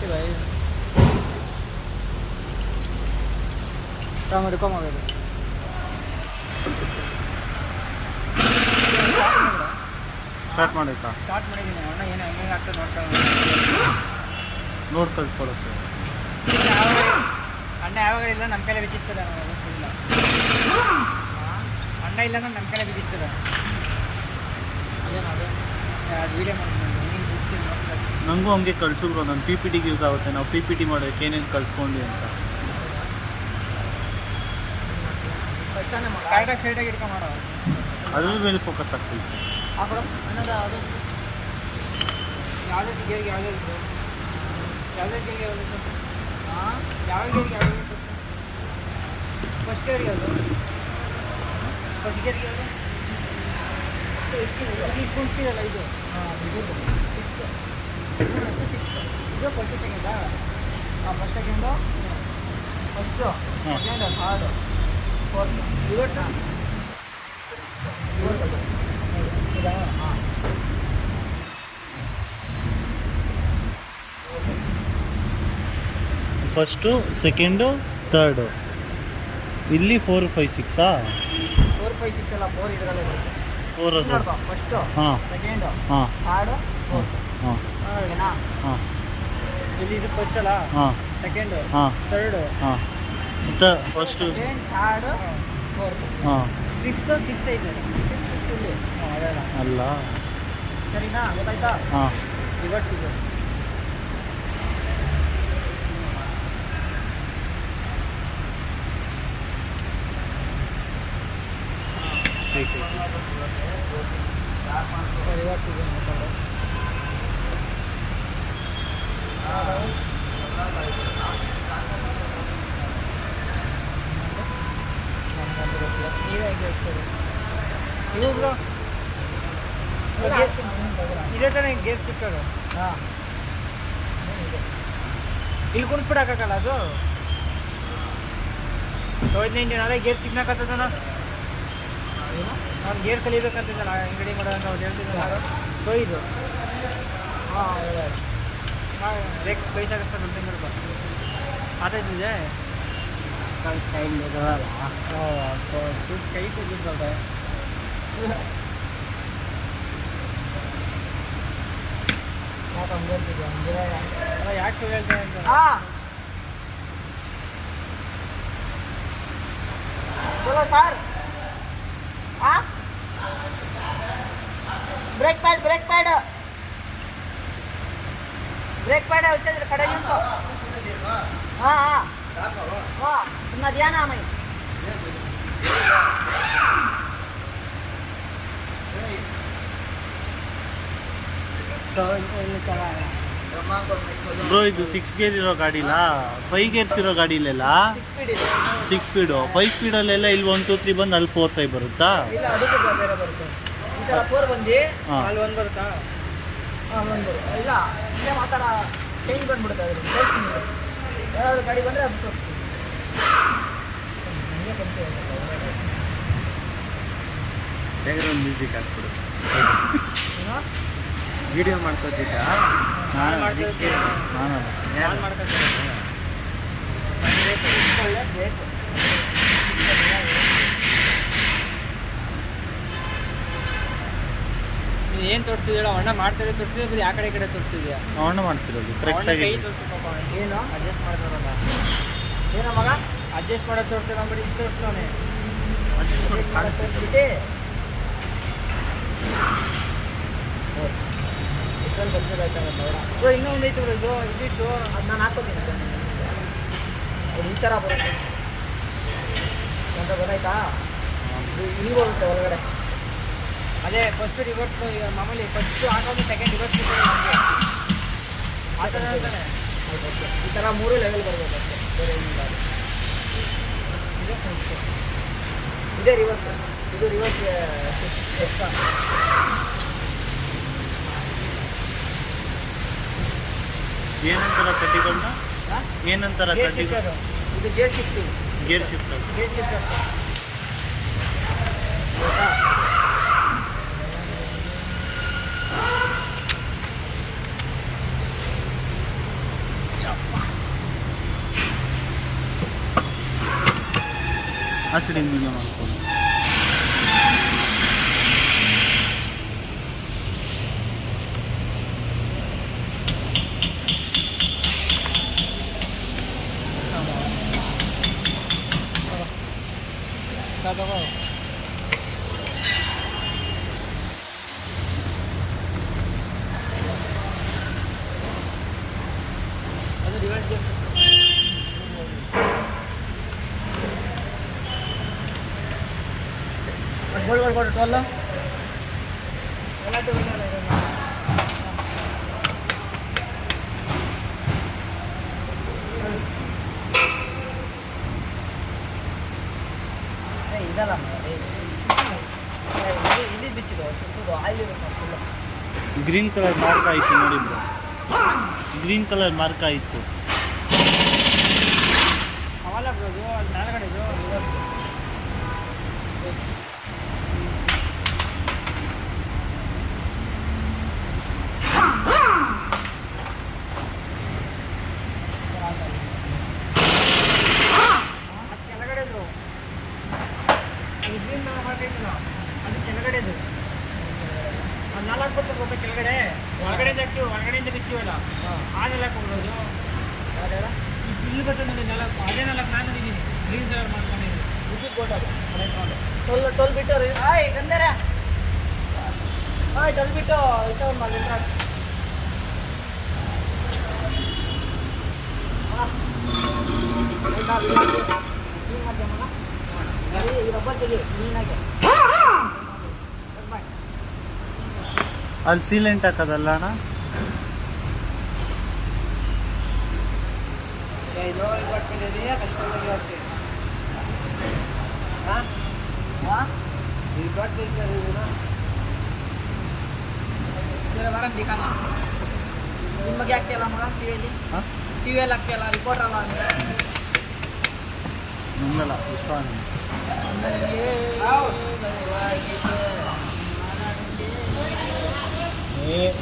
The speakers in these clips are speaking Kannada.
अच्छी भाई कम हो गए ಸ್ಟಾರ್ಟ್ ಮಾಡೈತಾ? ಸ್ಟಾರ್ಟ್ ಮಾಡಿದ್ದೀನಿ ಅಣ್ಣ. ಏನು ಹೆಂಗೆ ಆಗ್ತದೆ ನೋಡಿ ಕಳ್ಸ್ಕೊಡತ್ತೆ. ಅಣ್ಣ ಯಾವಾಗ ಇಲ್ಲ ನಮ್ಮ ಕೈಲೇ ಬಿಚ್ಚಿಸ್ತದೆ. ಇಲ್ಲ ಅಣ್ಣ ಇಲ್ಲ ಅಂದ್ರೆ ನಮ್ಮ ಕೈಲೇ ಬಿಚ್ಚಿಸ್ತದೆ. ಅದೇನು ಅದು ವೀಡಿಯೋ ಮಾಡ್ತೀನಿ. ನನಗೂ ಹಂಗೆ ಕಳ್ಸಿದ್ರು. ನನ್ನ ಪಿ ಪಿ ಟಿಗೆ ಯೂಸ್ ಆಗುತ್ತೆ. ನಾವು ಪಿ ಪಿ ಟಿ ಮಾಡೋಕ್ಕೆ ಏನೇನು ಕಳ್ಸ್ಕೊಂಡ್ವಿ ಅಂತ. ಕರೆಕ್ಟಾಗಿ ಸ್ಟ್ರೈಟಾಗಿ ಇಟ್ಕೊಂಡು ಮಾಡೋ. ಅದ್ರ ಮೇಲೆ ಫೋಕಸ್ ಆಗ್ತೈತಿ. ಅನ್ನೋದು ಅದು ಯಾವುದೇ ಗೇರ್ಗೆ ಯಾವುದೇ ಗೇರ್ಗೆ ಹಾಂ ಯಾವ ಗೇರ್ಗೆ ಯಾವುದೇ ಫಸ್ಟ್ ಗೇರ್ಗೆ ಯಾವುದು ಫಸ್ಟ್ ಗೇರ್ಗೆ ಯಾವುದು ಎಷ್ಟು ಕುಣಿಸ್ತಿರಲ್ಲ ಇದು ಇದು ಸಿಕ್ಸ್ತ್ ಇದು ಫಸ್ಟ್ ಸೆಕೆಂಡಾ first second first second third fourth ಇವತ್ತು ಹಾಂ ಫಸ್ಟು ಸೆಕೆಂಡು ಥರ್ಡು ಇಲ್ಲಿ 4 5 6 4 5 6 ಅಲ್ಲ 4 ಇದರಲ್ಲೇ ಬರುತ್ತೆ. 4 ಅದು ಫಸ್ಟು ಹಾಂ ಸೆಕೆಂಡು ಹಾಂ ಥರ್ಡು ಫೋರ್ತ್ ಹಾಂ ಓಕೆನಾ? ಹಾಂ ಇಲ್ಲಿ ಇದು ಫಸ್ಟ್ ಅಲ್ಲ ಹಾಂ ಸೆಕೆಂಡು ಹಾಂ ಥರ್ಡು ಹಾಂ ಮತ್ತು ಫಸ್ಟು ಸೆಕೆಂಡ್ ಥರ್ಡು ಫೋರ್ತ್ ಹಾಂ ಫಿಫ್ತು ಸಿಕ್ಸ್ತ್ ಐತೆ ಸಿಕ್ಸ್ತ್ ಇಲ್ಲಿ ಅಲ್ಲ ಅಲ್ಲ ಸರಿನಾ? ಗೊತ್ತಾಯ್ತಾ? ಹಾಂ ರಿವರ್ಸ್ ಇದು ರಿವರ್ಸ್ ಇದು ನೀವೇ ಹೇಗೆ ಹೇಳ್ತೀರಿ? ಇವು ಇದೇ ತಾನೇ ಗೇರ್ ಸಿಕ್ಕೋದು. ಹಾಂ ಇಲ್ಲಿ ಕುಣಿಸ್ಬಿಡಕ್ಕಾಗಲ್ಲ ಅದು. 19 ನಾಳೆ ಗೇರ್ ಸಿಗ್ನಾಕತ್ತದನ. ನಾನು ಗೇರ್ ಕಲಿಬೇಕಂತಿದ್ದಲ್ಲ ಅಂಗಡಿ ಮಾಡೋದಂತ ಅವ್ರು ಹೇಳ್ತಿದ್ದಲ್ಲ ಕೊಯ್ದು ಹಾಂ ಬ್ರೇಕ್ पैसा का सब मेरे पास आता है तुझे कल टाइम दे दो तो सूट कहीं पे गिर जाता है. ಯಾಕೆ ಹೇಳ್ತೇನೆ ಅಂತ बोलो सर. हाँ ब्रेक पैड है उससे खड़े निल्सो. हाँ हाँ हाँ तुमने दिया ना हमें. ಬ್ರೋ ಇದು 6 ಗೇರ್ ಇರೋ ಗಾಡಿಲಾ 5 ಗೇರ್ಸ್ ಇರೋ ಗಾಡಿ ಇಲ್ಲೆಲ್ಲ 6 ಸ್ಪೀಡು 5 ಸ್ಪೀಡಲ್ಲೆಲ್ಲ ಇಲ್ಲಿ 1 2 3 ಬಂದು ಅಲ್ಲಿ 4 5 ಬರುತ್ತಾ? ಇಲ್ಲ ಅದಕ್ಕೆ ಬೇರೆ ಬರುತ್ತೆ. ಈ ಥರ 4 ಬಂದು ಅಲ್ಲಿ 1 ಬರುತ್ತಾ? ಹಾಂ 1 ಬರುತ್ತೆ. ಇಲ್ಲ ಇಲ್ಲೇ ಮಾತಾಡ ಚೇಂಜ್ ಬಂದ್ಬಿಡುತ್ತೆ. ಅದ್ರ ಯಾರಾದರೂ ಗಾಡಿ ಬಂದರೆ ಅದು ತೋರಿಸ್ತೀವಿ. ಬ್ಯಾಕ್ಗ್ರೌಂಡ್ ಮ್ಯೂಸಿಕ್ ಹಾಕ್ಬಿಡು. ಏನೋ ವಿಡಿಯೋ ಮಾಡ್ಕೊತಿದ್ದ ನಾನು ಬೇಕು. ನೀವು ಏನು ತೋರಿಸ್ತಿದ್ದೀರ? ಅಣ್ಣ ಮಾಡ್ತಾರೆ ತೋರಿಸ್ತಿದ್ಯಾ ಬರೀ ಆ ಕಡೆ ಈ ಕಡೆ ತೋರಿಸ್ತಿದ್ಯಾ? ಅಣ್ಣ ಮಾಡ್ತಿರೋದು ಕರೆಕ್ಟಾಗಿ. ಕೈ ತೋರಿಸ್ಬೇಕು ಏನು ಅಡ್ಜಸ್ಟ್ ಮಾಡ್ತಾರಲ್ಲ. ಏನೋ ಮಗ ಅಡ್ಜಸ್ಟ್ ಮಾಡೋದು ತೋರಿಸ್ತಾನೆ ಬರೀ ಇದು ತೋರಿಸ್ತಾನೆ. ಅಡ್ಜಸ್ಟ್ ತೋರಿಸ್ಬಿಟ್ಟು ಇಷ್ಟೊಂದು ಬಂದಿದ್ದಾಯ್ತಾಗಲ್ಲ. ಇನ್ನೂ ಒಂದು ಐತೆ ಇದು ಇದಿಟ್ಟು ಅದು ನಾನು ಹಾಕೋತೀನಿ. ಅದು ಈ ಥರ ಬರುತ್ತೆ ಅಂತ ಗೊತ್ತಾಯ್ತಾ? ಹಿಂಗೆ ಬರುತ್ತೆ ಒಳಗಡೆ. ಅದೇ ಫಸ್ಟು ರಿವರ್ಸ್ ಮಾಮೂಲಿ ಫಸ್ಟು ಹಾಕೋದು ಸೆಕೆಂಡ್ ರಿವರ್ಸ್ ನಮಗೆ ಆ ಥರ ಅಂತಾನೆ. ಈ ಥರ 3 ಲೆವೆಲ್ ಬರ್ಬೋದು ಅಷ್ಟೇ, ಬೇರೆ ಏನಿಲ್ಲ. ಇದೇ ರಿವರ್ಸ್, ಇದು ರಿವರ್ಸ್ ಎಕ್ಸ್ಟ್ರಾ. ಏನಂತಾರ ಕಟ್ಟಿಗಳನ್ನ ಏನಂತಾರ ಕಟ್ಟಿಗಳು? ಇದು ಗೇರ್ ಶಿಫ್ಟ್. ಗೇರ್ ಶಿಫ್ಟ್ ಅಂತ ಆ ಸೈಡಿಂದ ಹಿಂಗೆ ಮಾಡ್ಕೊಂಡು ಅದು ಡಿವೈಸ್ ಗೋಲ್ಡ್ ಟೋಲ್ ಎಲ್ಲ ಇದಲ್ಲ ಇಲ್ಲಿ ಬಿಚ್ಚಿದು ಸುತ್ತದು oil full green colour mark ಆಯಿತು ನೋಡಿ ಬ್ರೋ, ಗ್ರೀನ್ ಕಲರ್ ಮಾರ್ಕ್ ಆಯಿತು. ಅವಲ್ಲ ಬ್ರೋದು ಅದು ಮೇಲ್ಗಡೆದು ಕೆಳಗಡೆದು ಗ್ರೀನ್ ಹಾಕಿಲ್ಲ ಅದು ಕೆಳಗಡೆದು ಅದು 4 ಬರ್ತದೆ ಕೆಳಗಡೆ ಒಳಗಡೆಯಿಂದ ಹಾಕ್ತೀವಿ, ಹೊರಗಡೆಯಿಂದ ಬಿಚ್ತೀವಲ್ಲ ಆ 4 ಹೋಗ್ಬೋದು. ಇಲ್ಲಿ ಬರ್ತದೆ ನೋಡಿ 4, ಅದೇ 4 ನಾನು ನೋಡಿದ್ದೀನಿ ಗ್ರೀನ್ ಕಲರ್ ಮಾಡ್ಕೊಂಡಿದ್ದೀನಿ. ವಿದ್ಯುತ್ ಬೋಟ್ ಅದು ಟೋಲ್ ಬಿಟ್ಟು ಆಯ್ ಗಂಧರ ಆಯ್ ಟೋಲ್ ಬಿಟ್ಟು ಇಷ್ಟ ಒಂದು ಮಾಡಿದ್ರ ಈ ರಬ್ಬರ್ ತೆಗಿ ಕ್ಲೀನಾಗಿ ಅಲ್ಲಿ ಸೀಲೆಂಟ್ ಹಾಕೋದಲ್ಲ ಅಣ್ಣ, ಇದು ಇವತ್ತಿನ ಕಷ್ಟವಾಗಿ ಅಷ್ಟೇ ಹಾಂ ಹಾಂ ಈ ಬಟ್ ಮೇಡಮ್ ದಿಕ್ಕಾನ ನಿಮ್ಮ ಬಗ್ಗೆ ಆಗ್ತಿಲ್ಲ ಮಗ ಟಿವಿಯಲ್ಲಿ ಹಾಂ ಟಿವಿಯಲ್ಲಿ ಆಗ್ತಿಲ್ಲ ರಿಪೋರ್ಟ್ ಅಲ್ಲ ಅಂದರೆ ನಿಮ್ಮಲ್ಲ ವಿಶ್ವಾಸ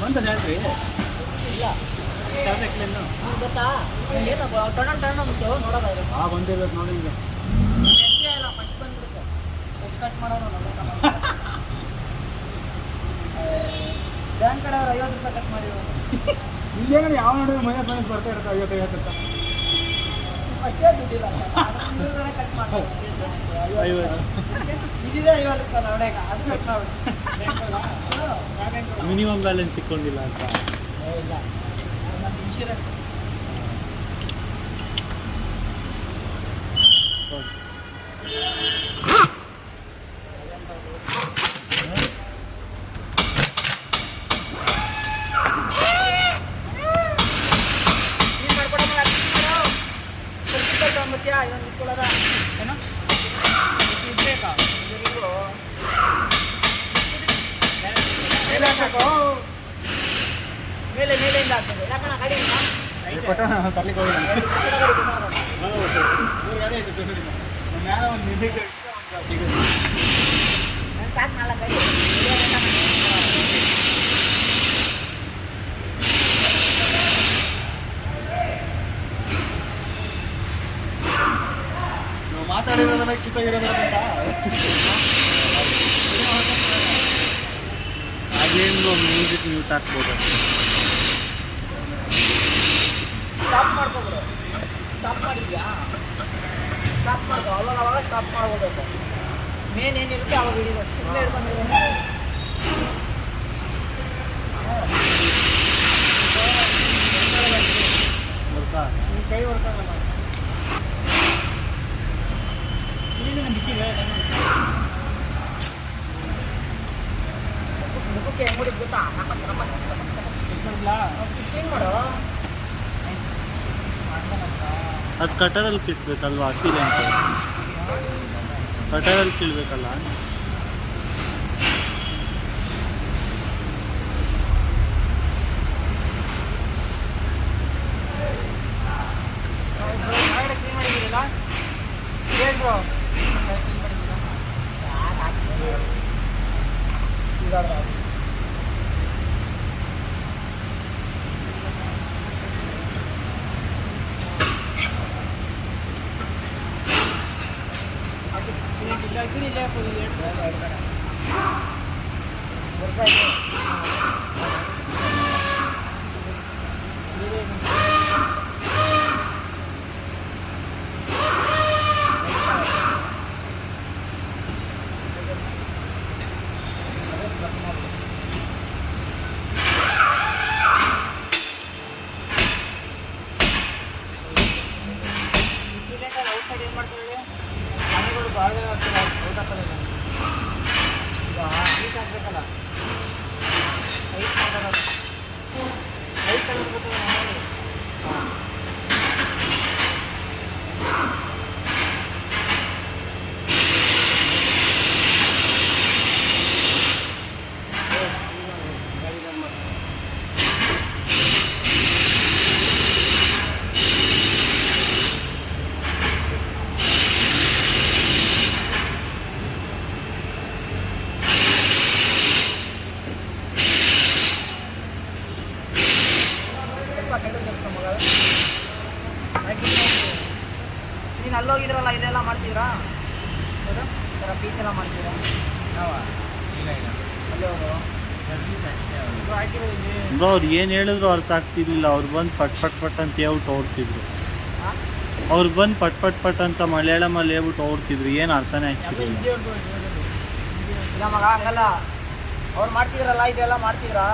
ಬಂತ ಜಾತ್ರೆ ಇಲ್ಲ ಜಾತ್ರೆನು ಗೊತ್ತಾ ಏನಪ್ಪ ಟರ್ನ್ ಅಂತು ನೋಡೋದಾದ್ರೆ ಬಂದಿರ್ಬೇಕು ನೋಡಿ ಹಿಂಗೆ ಎಷ್ಟೇ ಇಲ್ಲ ಫಸ್ಟ್ ಬಂದ್ಬಿಡುತ್ತೆ ಫಸ್ಟ್ ಕಟ್ ಮಾಡೋಣ ಬ್ಯಾಂಕ್ ಕಡೆ ಅವ್ರು 50 ರೂಪಾಯಿ ಕಟ್ ಮಾಡಿರೋದು ಇಲ್ಲೇನ ಯಾವ ನೋಡಿದ್ರೆ ಮೈನಸ್ ಬರ್ತಾ ಇರುತ್ತೆ 50 ಅಂತ ಅಷ್ಟೇ ದುಡ್ಡಿಲ್ಲ ಕಟ್ ಮಾಡ್ತಾರೆ ಇದಿದೆ 50 ರೂಪಾಯಿ ನೋಡಾಗ ಅದು ಕಟ್ ಮಾಡ್ಬಿಟ್ಟು ಮಿನಿಮಮ್ ಬ್ಯಾಲೆನ್ಸ್ ಸಿಕ್ಕೊಂಡಿಲ್ಲ ಅಂತ ಇಲ್ಲ ನಮ್ಮ ಇನ್ಶೂರೆನ್ಸ್ ಇದೊಂದು ಇಟ್ಕೊಳ್ಳೋದ ಏನೋ ಬೇಕಾ ಮೇಲೆ ಹಾಕಬೇಕು ಮೇಲೆಯಿಂದ ಆಗ್ತದೆ ಯಾಕಣ್ಣ ಗಾಡಿ ತರ್ಲಿಕ್ಕೆ ಹೋಗಿಲ್ಲ ನಾನು ಸಾಕು 4 ಗಾಡಿ ಮಾತಾಡಿರೋದನ್ನ ಕಿತ್ತಾಗಿರೋದ್ರಂತ ಅದೇನು ಮ್ಯೂಸಿಕ್ ಮ್ಯೂಟ್ ಹಾಕ್ಬೋದು. ಸ್ಟಾಪ್ ಮಾಡ್ಕೊಬಿಡು. ಸ್ಟಾಪ್ ಮಾಡಿದ್ಯಾ? ಸ್ಟಾಪ್ ಮಾಡ್ಕೊ. ಅವಾಗ ಸ್ಟಾಪ್ ಮಾಡ್ಬೋದು. ಮೇನ್ ಏನಿರುತ್ತೆ ಅವಾಗ ಹಿಡಿಬೇಕು. ಸುಮ್ಮನೆ ಹಿಡ್ಕೊಂಡಿದ್ದೀನಿ ಕೈ ಹೊಡ್ಕೊಂಡಲ್ಲ ಇಲ್ಲಿಂದ ಬಿಚ್ಚಿದೆ ಮುಖಕ್ಕೆ ಹೆಂಗ್ ಹೊಡಿದ್ ಗೊತ್ತಾ? ಫಿಟ್ಟಿಂಗ್ ಮಾಡು. ಅದು ಕಟರಲ್ಲಿ ಕಿಟ್ಬೇಕಲ್ವಾ ಸೀರೆ ಅಂತ ಕಟರಲ್ಲಿ ಕೀಳ್ಬೇಕಲ್ಲ. ಕ್ಲೀನ್ ಮಾಡಿದ್ದೀರಲ್ಲ ಏನು ಬ್ರೋ ಇಲ್ಲೇ ಬರ್ತಾ ಇದೆ. ಏನು ಮಾಡ್ತಾರೆ ಮನೆಗಳು ಭಾಳ ಆಗ್ತದೆ ಔಟ್ ಹಾಕೋದಿಲ್ಲ ಈಗ ಹೀಟ್ ಹಾಕ್ಬೇಕಲ್ಲ ಹೈಟ್ ಮಾಡೋದು ಹೈಟ್ ತಗೊಂಡ್ಬಿಟ್ಟು ಮನೇಲಿ ನೀನು ಅಲ್ಲೋಗಿದ್ರಲ್ಲ ಇದೆಲ್ಲ ಮಾಡ್ತೀರಾ ಹೌದು ಥರ ಪೀಸ್ ಎಲ್ಲ ಮಾಡ್ತೀರಾ ಅಲ್ಲೇ ಅವರು ಸರ್ವಿಸ್ ಅಷ್ಟೇ ಹಾಕಿರೋದು ಬ್ರೋ ಅವ್ರು ಏನು ಹೇಳಿದ್ರು ಅರ್ಥ ಆಗ್ತಿರ್ಲಿಲ್ಲ. ಅವ್ರು ಬಂದು ಪಟ್ ಪಟ್ ಪಟ್ ಅಂತ ಹೇಳ್ಬಿಟ್ಟು ಓಡ್ತಿದ್ರು. ಅವ್ರು ಬಂದು ಪಟ್ ಪಟ್ ಪಟ್ ಅಂತ ಮಲಯಾಳಮಲ್ಲಿ ಹೇಳ್ಬಿಟ್ಟು ಓಡ್ತಿದ್ರು. ಏನು ಅರ್ಥನೇ ಆಗ್ತಿರ್ಲಿಲ್ಲ. ಇಲ್ಲ ಮಗ ಹಂಗಲ್ಲ ಅವ್ರು ಮಾಡ್ತಿದ್ರಲ್ಲ ಇದೆಲ್ಲ ಮಾಡ್ತಿದ್ರಾ?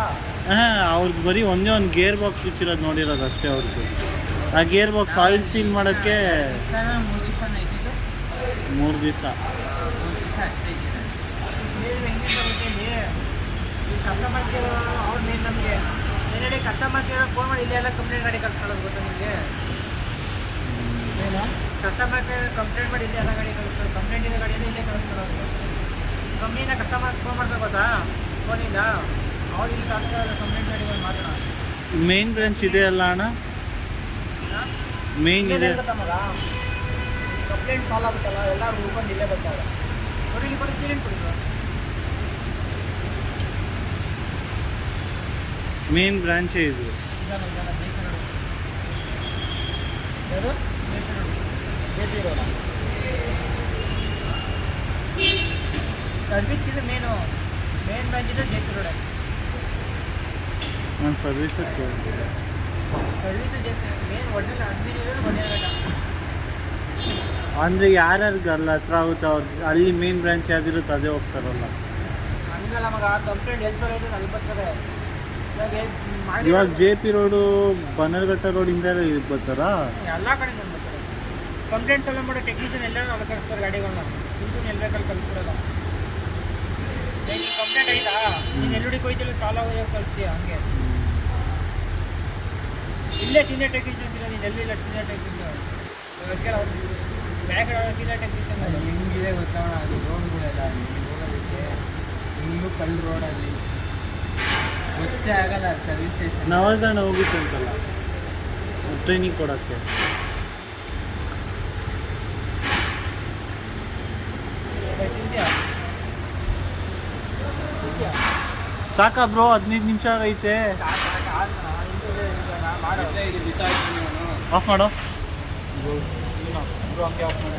ಹಾಂ, ಅವ್ರದ್ದು ಬರೀ ಒಂದೇ ಒಂದು ಗೇರ್ ಬಾಕ್ಸ್ ಬಿಚ್ಚಿರೋದು ನೋಡಿರೋದು ಅಷ್ಟೇ. ಅವ್ರದ್ದು ಆ ಗೇರ್ ಬಾಕ್ಸ್ ಆಯಿಲ್ ಸೀಲ್ ಮಾಡೋಕ್ಕೆ 3 ದಿವಸ. ಕಸ್ಟಮರ್ ಕೇರ್ ಅವ್ರ ಮೇನ್ ನಮಗೆ ಏನೇಳಿ ಕಸ್ಟಮರ್ ಕೇರ್ ಫೋನ್ ಮಾಡಿ ಇಲ್ಲೇ ಎಲ್ಲ ಕಂಪ್ಲೇಂಟ್ ಗಾಡಿ ಕಳ್ಸ್ಕೊಳ್ಳೋದು ಗೊತ್ತಾ ನಿಮಗೆ? ಏನು ಕಸ್ಟಮರ್ ಕೇರ್ ಕಂಪ್ಲೇಂಟ್ ಮಾಡಿ ಇಲ್ಲೇ ಎಲ್ಲ ಗಾಡಿ ಕಳಿಸ್ತಾರೆ. ಕಂಪ್ಲೇಂಟ್ ಇರೋ ಗಾಡಿಯಿಂದ ಇಲ್ಲೇ ಕಳಿಸ್ಕೊಳ್ಳೋದು. ಕಂಪ್ನಿನ ಕಸ್ಟಮರ್ ಫೋನ್ ಮಾಡ್ಬೇಕು ಗೊತ್ತಾ ಫೋನಿಂದ ಅವ್ರು ಇಲ್ಲಿ ಕಳಿಸ್ಕೊಳ್ಳೋದು ಕಂಪ್ಲೇಂಟ್ ಗಾಡಿಗಳು ಮಾತ್ರ. ಮೇನ್ ಬ್ರಾಂಚ್ ಇದೆ ಅಲ್ಲ ಅಣ್ಣ? ಮೇನ್ ಇದೆ ಮಗ ಕಂಪ್ಲೇಂಟ್ ಸಾಲ್ವ್ ಆಗುತ್ತಲ್ಲ ಎಲ್ಲರೂ ಉಳ್ಕೊಂಡು ಇಲ್ಲೇ ಬರ್ತಾರೆ. ನೋಡಿ ಇಲ್ಲಿ ಕೊಡಿ ಸೀರೆಂಟ್ ಕೊಡಿ ಮೇನ್ ಬ್ರಾಂಚೇ ಇದು. ಸರ್ವಿಸ್ ಇದೆ ಮೇನ್ ಬ್ರಾಂಚ್ ಇದೆ ಜೆ ಪಿ ರೋಡ್. ನಾನು service service J P main ಒಳ್ಳೆ ಅಡ್ಮಿನ್ ಇರೋದು ಒಳ್ಳೆಯಲ್ಲ. ಅಂದರೆ ಯಾರ್ಯಾರಿಗೆ ಅಲ್ಲಿ ಹತ್ರ ಆಗುತ್ತೆ ಅವ್ರು ಅಲ್ಲಿ ಮೇನ್ ಬ್ರಾಂಚ್ ಯಾವ್ದಿರುತ್ತೆ ಅದೇ ಹೋಗ್ತಾರಲ್ಲ. ಹಂಗಲ್ಲ ಮಗ ಕಂಪ್ಲೇಂಟ್ ಎಲ್ಲಿ ಸಲ ಇದೆ ಅಲ್ಲಿ ಬರ್ತಾರೆ. ಇವಾಗ ಜೆ ಪಿ ರೋಡು ಬನ್ನರ್ಘಟ್ಟ ರೋಡಿಂದ ಬರ್ತಾರಾ? ಎಲ್ಲ ಕಡೆ ಬರ್ತಾರೆ. ಕಂಪ್ಲೇಂಟ್ಸ್ ಎಲ್ಲ ಮಾಡೋ ಟೆಕ್ನಿಷಿಯನ್ ಎಲ್ಲರೂ ಅಲ್ಲಿ ಕಳಿಸ್ತಾರೆ ಗಾಡಿಗಳನ್ನ. ಸುಮ್ಮನೆ ಎಲ್ಲ ಬೇಕಲ್ಲಿ ಕಳಿಸ್ಕೊಡೋಲ್ಲ. ನೀನು ಕಂಪ್ಲೇಂಟ್ ಆಯ್ತಾ ನೀನು ಎಲ್ಲುಡಿ ಕೊಯ್ತಿಲ್ಲ ಸಾಲ ಹೋಗಿ ಕಳಿಸ್ತೀಯ ಹಂಗೆ. ಇಲ್ಲೇ ಸೀನಿಯರ್ ಟೆಕ್ನಿಷಿಯನ್ ಇಲ್ಲ ನೀನು ಎಲ್ಲಿಲ್ಲ senior technician bag senior technician ನಿಮಗಿದೆ ಗೊತ್ತೋಣ. ಅದು ರೋಡ್ಗಳೆಲ್ಲ ಹೋಗೋದಕ್ಕೆ ಇನ್ನೂ ಕಲ್ಲು ರೋಡಲ್ಲಿ ಗೊತ್ತೇ ಆಗಲ್ಲ ಸರ್ವಿಸ್ ಸ್ಟೇಷನ್. ನವಾಜಣ್ಣ ಹೋಗಿತ್ತು ಅಂತಲ್ಲ ಟ್ರೈನಿಂಗ್ ಕೊಡೋಕ್ಕೆ. ಸಾಕಾ ಬ್ರೋ? 15 ನಿಮಿಷ ಆಗೈತೆ. ಆಫ್ ಮಾಡೋ. ಹಂಗೆ ಆಫ್ ಮಾಡಿ